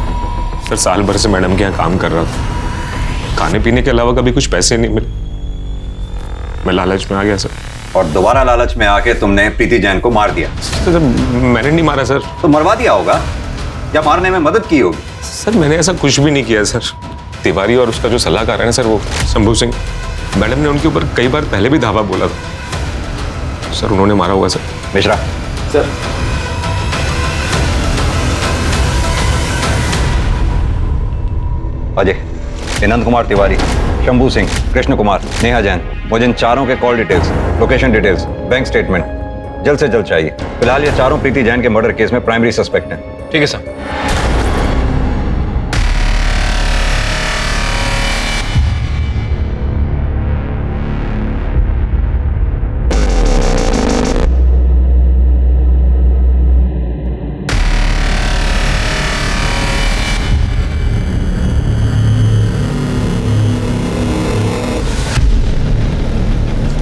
सर, साल भर से मैडम के यहाँ काम कर रहा था, खाने पीने के अलावा कभी कुछ पैसे नहीं मिले, मैं लालच में आ गया सर। और दोबारा लालच में आके तुमने प्रीति जैन को मार दिया? सर, मैंने नहीं मारा सर। तो मरवा दिया होगा या मारने में मदद की होगी? सर, मैंने ऐसा कुछ भी नहीं किया सर। तिवारी और उसका जो सलाहकार है ना सर, वो शंभू सिंह, मैडम ने उनके ऊपर कई बार पहले भी धावा बोला था सर, उन्होंने मारा होगा सर। मिश्रा सर, अजय, नंद कुमार तिवारी, शंभू सिंह, कृष्ण कुमार, नेहा जैन, मुझे इन चारों के call details, location details, bank statement जल्द से जल्द चाहिए। फिलहाल ये चारों प्रीति जैन के मर्डर केस में प्राइमरी सस्पेक्ट हैं। ठीक है सर।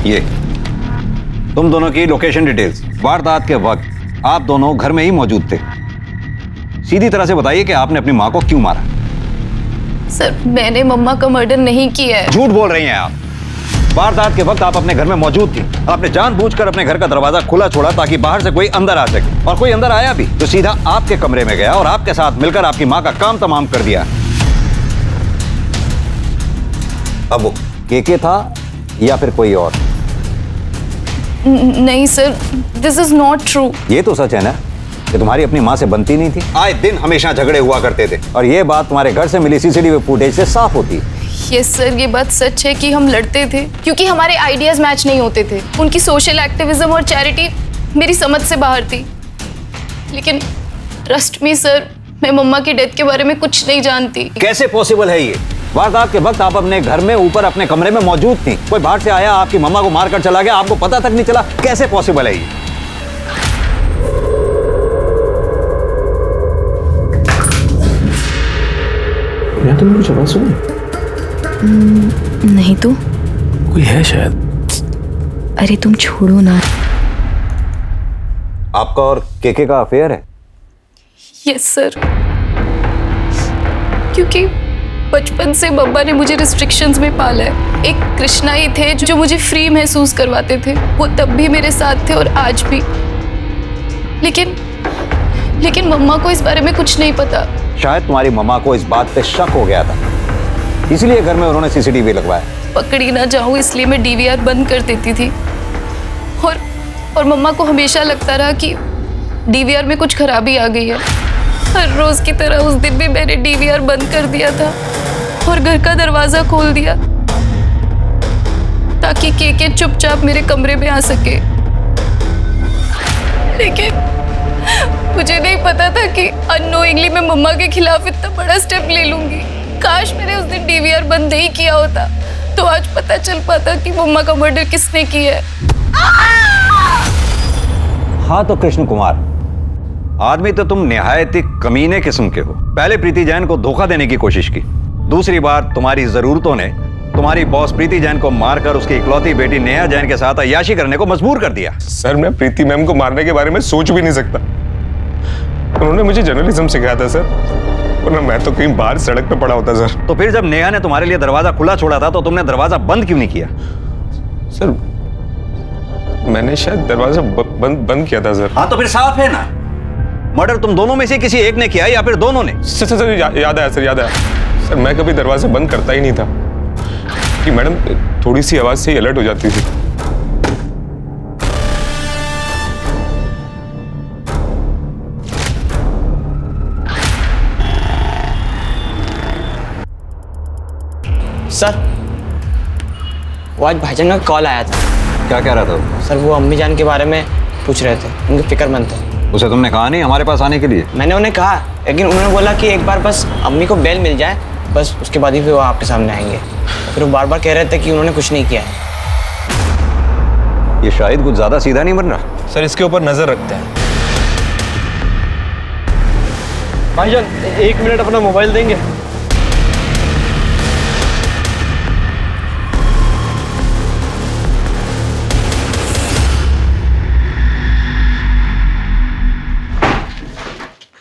ये तुम दोनों की लोकेशन डिटेल्स, वारदात के वक्त आप दोनों घर में ही मौजूद थे। सीधी तरह से बताइए कि आपने अपनी माँ को क्यों मारा? सर, मैंने मम्मा का मर्डर नहीं किया है। झूठ बोल रही हैं आप। वारदात के वक्त आप अपने घर में मौजूद थी। आपने जानबूझकर अपने घर का दरवाजा खुला छोड़ा ताकि बाहर से कोई अंदर आ सके, और कोई अंदर आया भी तो सीधा आपके कमरे में गया और आपके साथ मिलकर आपकी माँ का काम तमाम कर दिया। अब वो केके था या फिर कोई और? नहीं sir, this is not true. ये तो सच है ना कि तुम्हारी अपनी माँ से बनती नहीं थी, आए दिन हमेशा झगड़े हुआ करते थे, और ये बात तुम्हारे घर से मिली सीसीटीवी फुटेज से साफ होती है। यस सर, ये बात सच है कि हम लड़ते थे क्योंकि हमारे आइडियाज मैच नहीं होते थे। उनकी सोशल एक्टिविज्म और चैरिटी मेरी समझ से बाहर थी। लेकिन ट्रस्ट मी सर, मैं मम्मा की डेथ के बारे में कुछ नहीं जानती। कैसे पॉसिबल है ये? वारदात के वक्त आप अपने घर में ऊपर अपने कमरे में मौजूद थी, कोई बाहर से आया आपकी मम्मा को मारकर चला गया, आपको पता तक नहीं चला। कैसे पॉसिबल है ये? यहाँ तुमने कुछ आवाज सुनी? नहीं तो कोई है शायद। अरे तुम छोड़ो ना। आपका और केके का अफेयर है? यस सर, क्योंकि बचपन से मम्मा ने मुझे रिस्ट्रिक्शंस में पाला है। एक कृष्णा ही थे जो मुझे फ्री महसूस करवाते थे, वो तब भी मेरे साथ थे और आज भी। लेकिन मम्मा को इस बारे में कुछ नहीं पता। शायद तुम्हारी मम्मा को इस बात पे शक हो गया था, इसलिए घर में उन्होंने सीसीटीवी लगवाया। पकड़ी ना जाऊं इसलिए मैं डीवीआर बंद कर देती थी, और मम्मा को हमेशा लगता रहा कि डीवीआर में कुछ खराबी आ गई है। हर रोज की तरह उस दिन भी मैंने डीवीआर बंद कर दिया था और घर का दरवाजा खोल दिया ताकि केके चुपचाप मेरे कमरे में आ सके। लेकिन मुझे नहीं पता था कि अननोइंगली मैं मम्मा के खिलाफ इतना बड़ा स्टेप ले लूंगी। काश मैंने उस दिन डीवीआर बंद नहीं किया होता तो आज पता चल पाता कि मम्मा का मर्डर किसने किया है। हाँ तो कृष्ण कुमार, आदमी तो तुम निहायत ही कमीने किस्म के हो। पहले प्रीति जैन को धोखा देने की कोशिश की, दूसरी बार तुम्हारी जरूरतों ने तुम्हारी बॉस प्रीति जैन को मारकर उसकी इकलौती बेटी नेहा जैन के साथ अय्याशी करने को मजबूर कर दिया। सर, मैं प्रीति मैम को मारने के बारे में सोच भी नहीं सकता। उन्होंने मुझे जर्नलिज्म सिखाया था सर, वरना मैं तो कहीं बाहर सड़क पे पड़ा होता सर। तो फिर जब नेहा ने तुम्हारे लिए दरवाजा खुला छोड़ा था तो तुमने दरवाजा बंद क्यों नहीं किया? सर, मैंने शायद दरवाजा बंद किया था सर। हाँ तो फिर साफ है ना, मर्डर तुम दोनों में से किसी एक ने किया या फिर दोनों ने? सर याद आया सर, मैं कभी दरवाजा बंद करता ही नहीं था कि मैडम थोड़ी सी आवाज से ही अलर्ट हो जाती थी। सर, वो आज भाईजान का कॉल आया था। क्या कह रहा था वो? सर, वो अम्मी जान के बारे में पूछ रहे थे, उनके फिक्रमंद थे। उसे तुमने कहा नहीं हमारे पास आने के लिए? मैंने उन्हें कहा, लेकिन उन्होंने बोला कि एक बार बस अम्मी को बेल मिल जाए, बस उसके बाद ही फिर वो आपके सामने आएंगे। फिर वो बार बार कह रहे थे कि उन्होंने कुछ नहीं किया है। ये शायद कुछ ज्यादा सीधा नहीं बन रहा। सर, इसके ऊपर नजर रखते हैं। भाईजान 1 मिनट अपना मोबाइल देंगे?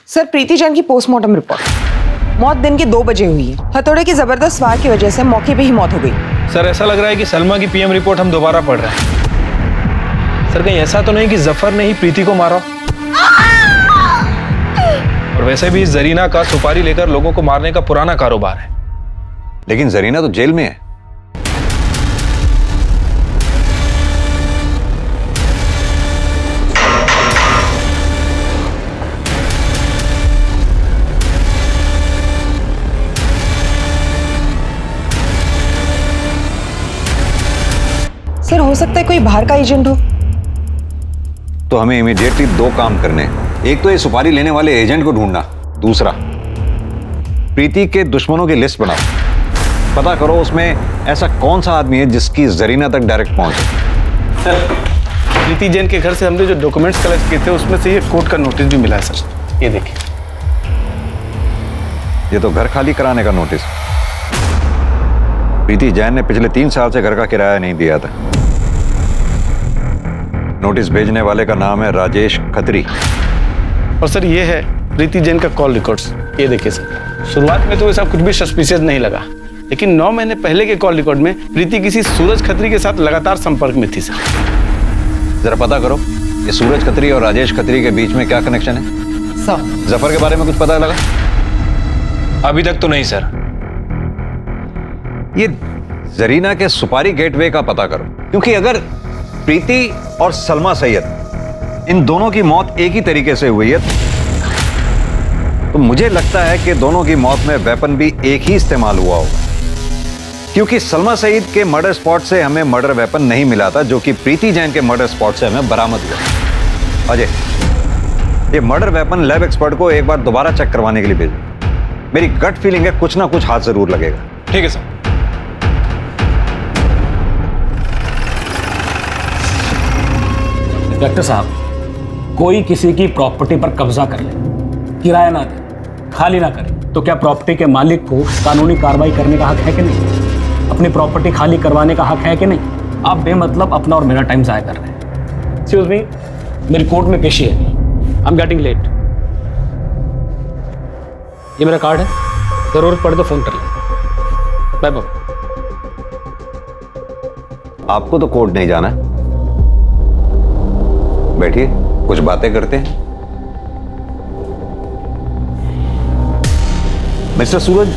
सर, प्रीति जैन की पोस्टमार्टम रिपोर्ट। मौत दिन के 2 बजे हुई है। हथौड़े की जबरदस्त वार की वजह से मौके पे ही मौत हो गई। सर, ऐसा लग रहा है कि सलमा की पीएम रिपोर्ट हम दोबारा पढ़ रहे हैं। सर, कहीं ऐसा तो नहीं कि जफर ने ही प्रीति को मारा? और वैसे भी जरीना का सुपारी लेकर लोगों को मारने का पुराना कारोबार है। लेकिन जरीना तो जेल में है। सर, हो सकता है कोई बाहर का एजेंट हो। तो हमें इमीडिएटली 2 काम करने हैं। एक तो ये सुपारी लेने वाले एजेंट को ढूंढना, दूसरा प्रीति के दुश्मनों की लिस्ट बनाओ। पता करो उसमें ऐसा कौन सा आदमी है जिसकी जरीना तक डायरेक्ट पहुंचे। प्रीति जैन के घर से हमने जो डॉक्यूमेंट्स कलेक्ट किए थे उसमें से ये कोर्ट का नोटिस भी मिला है सर। ये देखिए। ये तो घर खाली कराने का नोटिस। प्रीति जैन ने पिछले 3 साल से घर का किराया नहीं दिया था। नोटिस भेजने वाले का नाम है राजेश खत्री। और सर ये है प्रीति जैन का कॉल रिकॉर्ड्स। ये देखिए सर, शुरुआत में तो ये सब कुछ भी सस्पिशियस नहीं लगा, लेकिन 9 महीने पहले के कॉल रिकॉर्ड में प्रीति किसी सूरज खत्री के साथ लगातार संपर्क में थी सर। जरा पता करो ये सूरज खत्री और राजेश खत्री के बीच में क्या कनेक्शन है। सर, जफर के बारे में कुछ पता लगा? अभी तक तो नहीं सर। ये जरीना के सुपारी गेटवे का पता करो, क्योंकि अगर प्रीति और सलमा सैयद, इन दोनों की मौत एक ही तरीके से हुई है, तो मुझे लगता है कि दोनों की मौत में वेपन भी एक ही इस्तेमाल हुआ होगा, क्योंकि सलमा सईद के मर्डर स्पॉट से हमें मर्डर वेपन नहीं मिला था, जो कि प्रीति जैन के मर्डर स्पॉट से हमें बरामद हुआ। अजय, ये मर्डर वेपन लैब एक्सपर्ट को एक बार दोबारा चेक करवाने के लिए भेजो। मेरी गट फीलिंग है कुछ ना कुछ हाथ जरूर लगेगा। ठीक है सर। इंस्पेक्टर साहब, कोई किसी की प्रॉपर्टी पर कब्जा कर ले, किराया ना दे, खाली ना करे, तो क्या प्रॉपर्टी के मालिक को कानूनी कार्रवाई करने का हक है कि नहीं? अपनी प्रॉपर्टी खाली करवाने का हक है कि नहीं? आप बेमतलब अपना और मेरा टाइम ज़ाया कर रहे हैं। एक्सक्यूज मी, मेरी कोर्ट में पेशी है, आई एम गेटिंग लेट। ये मेरा कार्ड है, जरूरत पड़े तो फोन कर ले। Bye bye. आपको तो कोर्ट नहीं जाना है, बैठिए, कुछ बातें करते हैं। मिस्टर सूरज,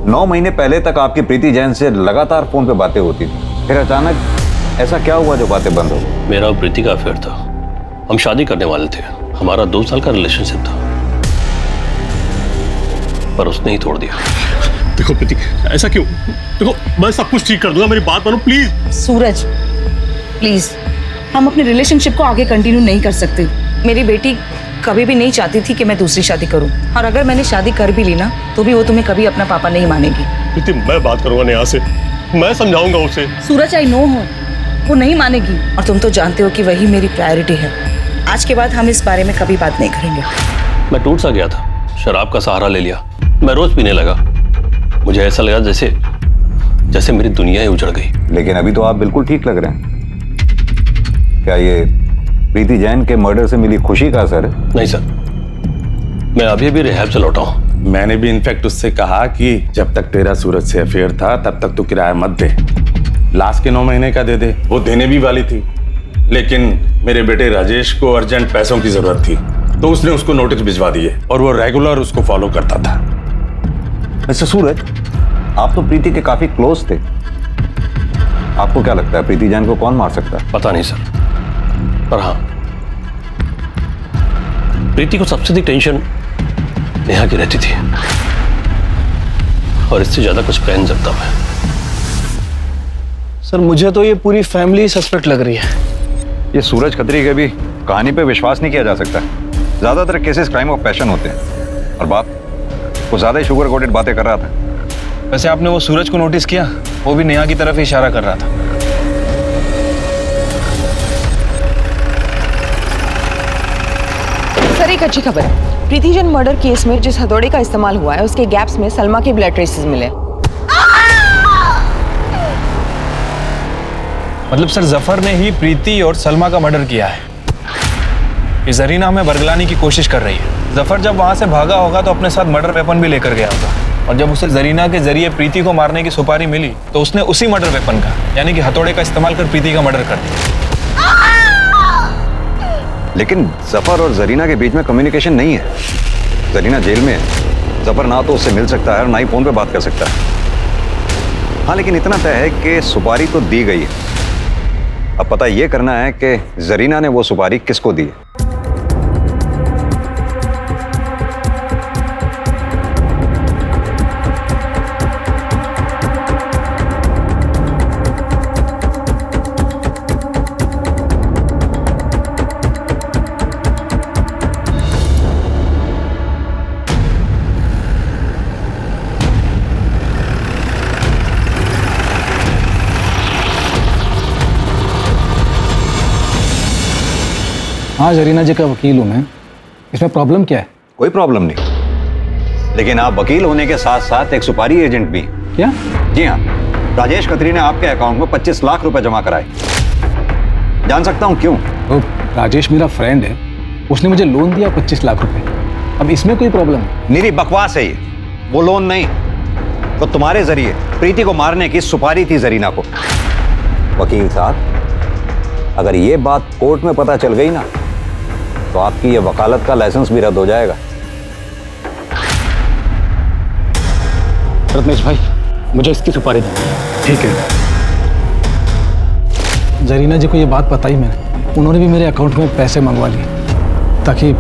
9 महीने पहले तक आपकी प्रीति जैन से लगातार फोन पे बातें होती थी, फिर अचानक ऐसा क्या हुआ जो बातें बंद हो गई? मेरा और प्रीति का अफेयर था, हम शादी करने वाले थे, हमारा 2 साल का रिलेशनशिप था, पर उसने ही तोड़ दिया। देखो प्रीति, ऐसा क्यों? देखो मैं सब कुछ ठीक कर दूंगा, मेरी बात मानो प्लीज। सूरज प्लीज, हम अपने रिलेशनशिप को आगे कंटिन्यू नहीं कर सकते। मेरी बेटी कभी भी नहीं चाहती थी कि मैं दूसरी शादी करूं, और अगर मैंने शादी कर भी ली ना, तो भी वो तुम्हें कभी अपना पापा नहीं मानेगी। प्रीति, मैं बात करूंगा नेहा से, मैं समझाऊंगा उसे। सूरज, आई नो हो, वो नहीं मानेगी, और तुम तो जानते हो कि वही मेरी प्रायोरिटी है। आज के बाद हम इस बारे में कभी बात नहीं करेंगे। मैं टूट सा गया था, शराब का सहारा ले लिया, मैं रोज पीने लगा, मुझे ऐसा लगा जैसे मेरी दुनिया ही उजड़ गई। लेकिन अभी तो आप बिल्कुल ठीक लग रहे हैं। क्या ये प्रीति जैन के मर्डर से मिली खुशी का असर है? नहीं सर, मैं अभी भी रिहैब से लौटा हूँ। मैंने भी इनफैक्ट उससे कहा कि जब तक तेरा सूरज से अफेयर था तब तक तू किराया मत दे, लास्ट के 9 महीने का दे दे। वो देने भी वाली थी, लेकिन मेरे बेटे राजेश को अर्जेंट पैसों की जरूरत थी, तो उसने उसको नोटिस भिजवा दिए, और वो रेगुलर उसको फॉलो करता था। मिस्टर सूरज, आप तो प्रीति के काफी क्लोज थे, आपको क्या लगता है प्रीति जैन को कौन मार सकता है? पता नहीं सर, पर हाँ, प्रीति को सबसे अधिक टेंशन नेहा की रहती थी, और इससे ज्यादा कुछ कह नहीं सकता मैं। सर मुझे तो ये पूरी फैमिली सस्पेक्ट लग रही है। ये सूरज खत्री के भी कहानी पे विश्वास नहीं किया जा सकता। ज्यादातर केसेस क्राइम ऑफ पैशन होते हैं, और बात वो ज्यादा ही शुगर कोटेड बातें कर रहा था। वैसे आपने वो सूरज को नोटिस किया? वो भी नेहा की तरफ ही इशारा कर रहा था। सर एक अच्छी खबर है, प्रीति जैन मर्डर केस में जिस हथौड़े का इस्तेमाल हुआ है उसके गैप्स में सलमा के ब्लड ट्रेसेस मिले। मतलब सर जफर ने ही प्रीति और सलमा का मर्डर किया है। ये जरीना हमें बरगलाने की कोशिश कर रही है। जफर जब वहां से भागा होगा तो अपने साथ मर्डर वेपन भी लेकर गया होगा, और जब उसे जरीना के जरिए प्रीति को मारने की सुपारी मिली तो उसने उसी मर्डर वेपन का, यानी कि हथौड़े का इस्तेमाल कर प्रीति का मर्डर कर दिया। लेकिन जफर और जरीना के बीच में कम्युनिकेशन नहीं है। जरीना जेल में है, जफर ना तो उससे मिल सकता है और ना ही फोन पे बात कर सकता है। हाँ, लेकिन इतना तय है कि सुपारी तो दी गई है। अब पता ये करना है कि जरीना ने वो सुपारी किसको दी है। हाँ, जरीना जी का वकील हूँ मैं। इसमें प्रॉब्लम क्या है? कोई प्रॉब्लम नहीं, लेकिन आप वकील होने के साथ साथ एक सुपारी एजेंट भी। क्या? जी हाँ, राजेश खत्री ने आपके अकाउंट में 25 लाख रुपए जमा कराए। जान सकता हूँ क्यों? तो राजेश मेरा फ्रेंड है, उसने मुझे लोन दिया 25 लाख रुपए। अब इसमें कोई प्रॉब्लम है? निरी बकवास है ये, वो लोन नहीं, तो तुम्हारे जरिए प्रीति को मारने की सुपारी थी जरीना को। वकील साहब, अगर ये बात कोर्ट में पता चल गई ना, तो आपकी ये वकालत का लाइसेंस भी रद्द हो जाएगा। रत्नेश भाई, मुझे इसकी सुपारी दो। ठीक है। जरीना जी को ये बात बताई मैंने, उन्होंने भी मेरे अकाउंट में पैसे मंगवा लिए ताकि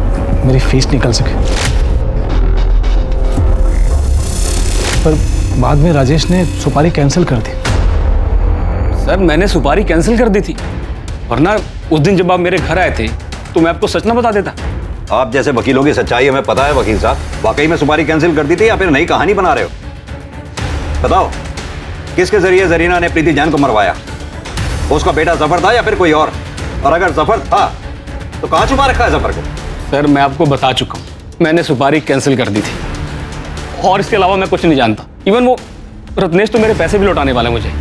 मेरी फीस निकल सके। पर बाद में राजेश ने सुपारी कैंसिल कर दी। सर मैंने सुपारी कैंसिल कर दी थी, वरना उस दिन जब आप मेरे घर आए थे तो मैं आपको सच ना बता देता। आप जैसे वकीलों की सच्चाई हमें पता है वकील साहब, वाकई में सुपारी कैंसिल कर दी थी या फिर नई कहानी बना रहे हो? बताओ, किसके जरिए जरीना ने प्रीति जैन को मरवाया? उसका बेटा जफर था या फिर कोई और अगर जफर था तो कहां छुपा रखा है जफर को? सर मैं आपको बता चुका हूँ, मैंने सुपारी कैंसिल कर दी थी और इसके अलावा मैं कुछ नहीं जानता। इवन वो रत्नेश तो मेरे पैसे भी लौटाने वाले मुझे।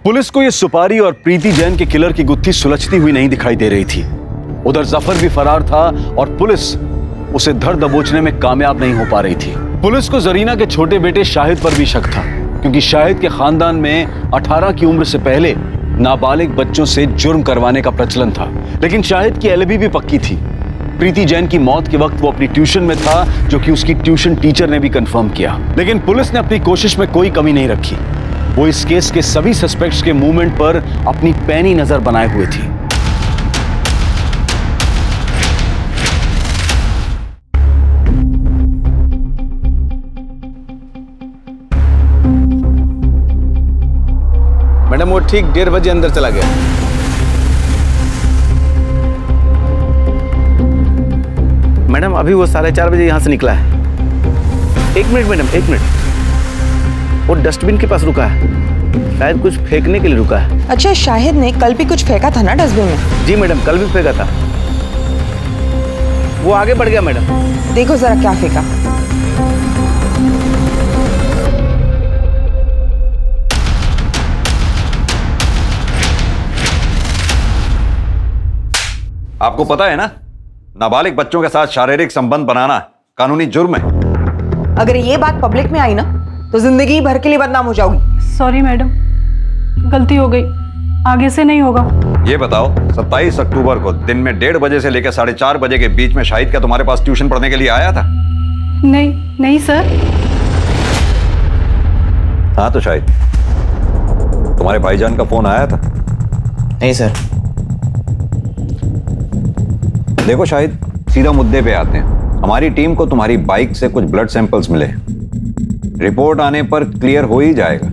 पुलिस को यह सुपारी और प्रीति जैन के किलर की गुत्थी सुलझती हुई नहीं दिखाई दे रही थी। उधर जफर भी फरार था और पुलिस उसे धर दबोचने में कामयाब नहीं हो पा रही थी। पुलिस को जरीना के छोटे बेटे शाहिद पर भी शक था, क्योंकि शाहिद के खानदान में 18 की उम्र से पहले नाबालिग बच्चों से जुर्म करवाने का प्रचलन था। लेकिन शाहिद की एलिबी भी पक्की थी। प्रीति जैन की मौत के वक्त वो अपनी ट्यूशन में था, जो कि उसकी ट्यूशन टीचर ने भी कंफर्म किया। लेकिन पुलिस ने अपनी कोशिश में कोई कमी नहीं रखी। वो इस केस के सभी सस्पेक्ट्स के मूवमेंट पर अपनी पैनी नजर बनाए हुए थी। मैडम वो ठीक 1:30 बजे अंदर चला गया। मैडम अभी वो 4:30 बजे यहाँ से निकला है। 1 मिनट मैडम, 1 मिनट। वो डस्टबिन के पास रुका है, शायद कुछ फेंकने के लिए रुका है। अच्छा, शाहिद ने कल भी कुछ फेंका था ना डस्टबिन में? जी मैडम, कल भी फेंका था। वो आगे बढ़ गया मैडम। देखो जरा क्या फेंका। आपको पता है ना, नाबालिग बच्चों के साथ शारीरिक संबंध बनाना कानूनी जुर्म है। अगर ये बात पब्लिक में आई ना तो जिंदगी भर के लिए बदनाम हो जाओगी। सॉरी मैडम, गलती हो गई, आगे से नहीं होगा। ये बताओ, 27 अक्टूबर को दिन में 1:30 बजे से लेकर 4:30 बजे के बीच में शाहिद क्या तुम्हारे पास ट्यूशन पढ़ने के लिए आया था? नहीं सर। हाँ तो शाहिद, तुम्हारे भाईजान का फोन आया था? नहीं सर। देखो शाहिद, सीधा मुद्दे पे आते हैं। हमारी टीम को तुम्हारी बाइक से कुछ ब्लड सैंपल्स मिले। रिपोर्ट आने पर क्लियर हो ही जाएगा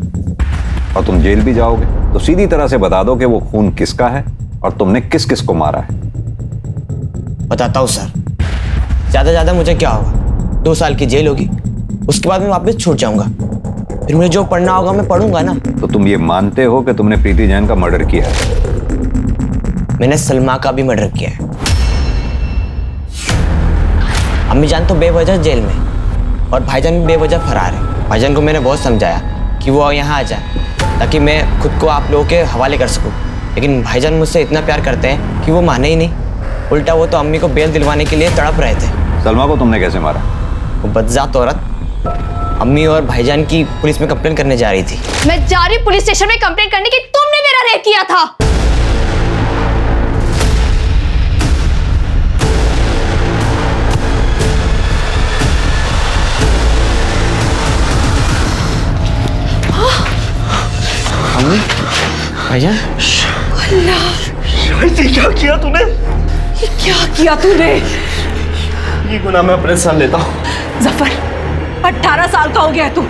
और तुम जेल भी जाओगे। तो सीधी तरह से बता दो कि वो खून किसका है और तुमने किस किस को मारा है। बताता हूँ सर। ज्यादा मुझे क्या होगा, 2 साल की जेल होगी, उसके बाद मैं वापस छूट जाऊंगा। फिर मुझे जो पढ़ना होगा मैं पढ़ूंगा ना। तो तुम ये मानते हो कि तुमने प्रीति जैन का मर्डर किया है? मैंने सलमा का भी मर्डर किया है। अम्मी जान तो बेवजह जेल में और भाईजान भी बेवजह फरार है। भाईजान को मैंने बहुत समझाया कि वो यहाँ आ जाए ताकि मैं खुद को आप लोगों के हवाले कर सकूं, लेकिन भाईजान मुझसे इतना प्यार करते हैं कि वो माने ही नहीं। उल्टा वो तो अम्मी को बेल दिलवाने के लिए तड़प रहे थे। सलमा को तुमने कैसे मारा? वो बदजात औरत अम्मी और भाईजान की पुलिस में कंप्लेंट करने जा रही थी। मैं जा रही पुलिस स्टेशन में कंप्लेंट करने की, तुमने मेरा रेप किया था। भाईजान, शाहिद, क्या किया तूने? ये क्या किया तूने? ये गुनाह मैं अपने साथ लेता हूँ। जफर, 18 साल का हो गया है तू,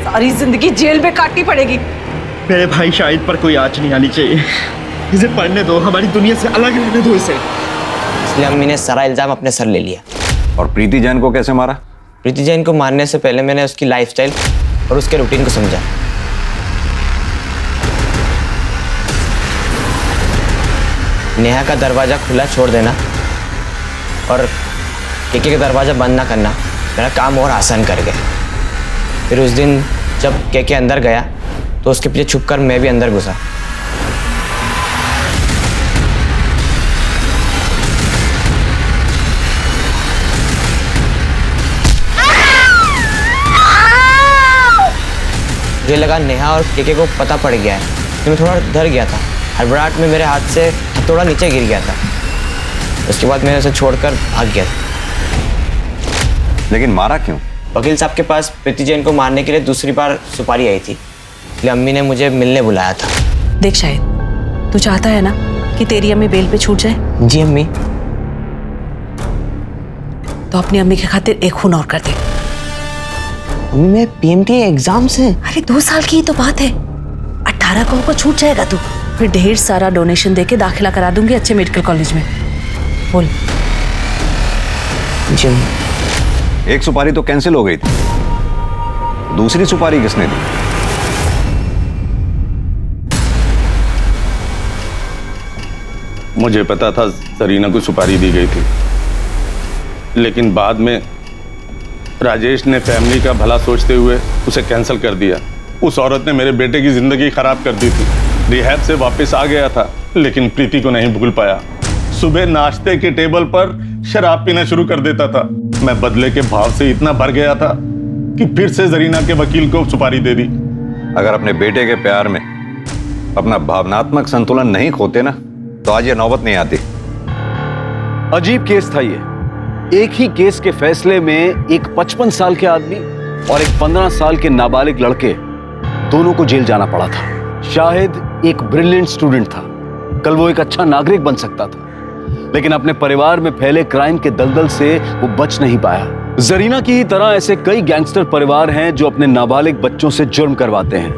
सारी जिंदगी जेल में काटनी पड़ेगी। मेरे भाई शाहिद पर कोई आँच नहीं आनी चाहिए। इसे पढ़ने दो, हमारी दुनिया से अलग रहने दो इसे। इसलिए अम्मी ने सारा इल्जाम अपने सर ले लिया। और प्रीति जैन को कैसे मारा? प्रीति जैन को मारने से पहले मैंने उसकी लाइफस्टाइल और उसके रूटीन को समझा। नेहा का दरवाज़ा खुला छोड़ देना और केके का दरवाज़ा बंद ना करना मेरा काम और आसान कर गया। फिर उस दिन जब केके अंदर गया तो उसके पीछे छुपकर मैं भी अंदर घुसा। मुझे लगा नेहा और केके को पता पड़ गया है, तो मैं थोड़ा डर गया था। हड़बड़ाहट में मेरे हाथ से हथौड़ा नीचे गिर गया था। उसके बाद मैंने उसे छोड़कर भाग गया। लेकिन मारा क्यों? वकील साहब के पास प्रीति जैन को मारने के लिए दूसरी बार सुपारी आई थी, इसलिए अम्मी ने मुझे मिलने बुलाया था। देख शाहिद, तू चाहता है ना कि तेरी अम्मी बेल पे छूट जाए? जी अम्मी। तो अपनी अम्मी के खातिर एक खून और कर दे। अम्मी मैं पीएमटी एग्जाम से। अरे 2 साल की ही तो बात है, 18 को होकर छूट जाएगा तू। फिर ढेर सारा डोनेशन देके दाखिला करा दूंगी अच्छे मेडिकल कॉलेज में। बोल। जी। एक सुपारी तो कैंसिल हो गई थी, दूसरी सुपारी किसने दी? मुझे पता था जरीना को सुपारी दी गई थी, लेकिन बाद में राजेश ने फैमिली का भला सोचते हुए उसे कैंसिल कर दिया। उस औरत ने मेरे बेटे की जिंदगी खराब कर दी थी। रिहैब से वापस आ गया था, लेकिन प्रीति को नहीं भूल पाया। सुबह नाश्ते के टेबल पर शराब पीना शुरू कर देता था। मैं बदले के भाव से इतना भर गया था कि फिर से जरीना के वकील को सुपारी दे दी। अगर अपने बेटे के प्यार में अपना भावनात्मक संतुलन नहीं खोते ना, तो आज ये नौबत नहीं आती। अजीब केस था ये। एक ही केस के फैसले में एक 55 साल के आदमी और एक 15 साल के नाबालिग लड़के, दोनों को जेल जाना पड़ा था। शाहिद एक ब्रिलियंट स्टूडेंट था, कल वो एक अच्छा नागरिक बन सकता था, लेकिन अपने परिवार में फैले क्राइम के दलदल से वो बच नहीं पाया। जरीना की ही तरह ऐसे कई गैंगस्टर परिवार हैं जो अपने नाबालिग बच्चों से जुर्म करवाते हैं,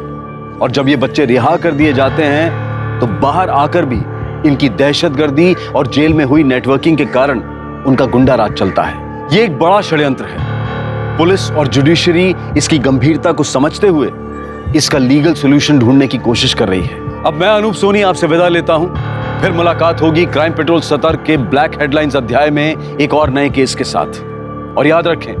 और जब ये बच्चे रिहा कर दिए जाते हैं तो बाहर आकर भी इनकी दहशतगर्दी और जेल में हुई नेटवर्किंग के कारण उनका गुंडा राज चलता है। ये एक बड़ा षड्यंत्र है। पुलिस और जुडिशरी इसकी गंभीरता को समझते हुए इसका लीगल सॉल्यूशन ढूंढने की कोशिश कर रही है। अब मैं अनूप सोनी आपसे विदा लेता हूं। फिर मुलाकात होगी क्राइम पेट्रोल सतर्क के ब्लैक हेडलाइंस अध्याय में एक और नए केस के साथ। और याद रखें,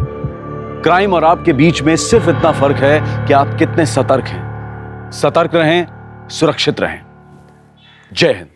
क्राइम और आपके बीच में सिर्फ इतना फर्क है कि आप कितने सतर्क हैं। सतर्क रहें, सुरक्षित रहें। जय हिंद।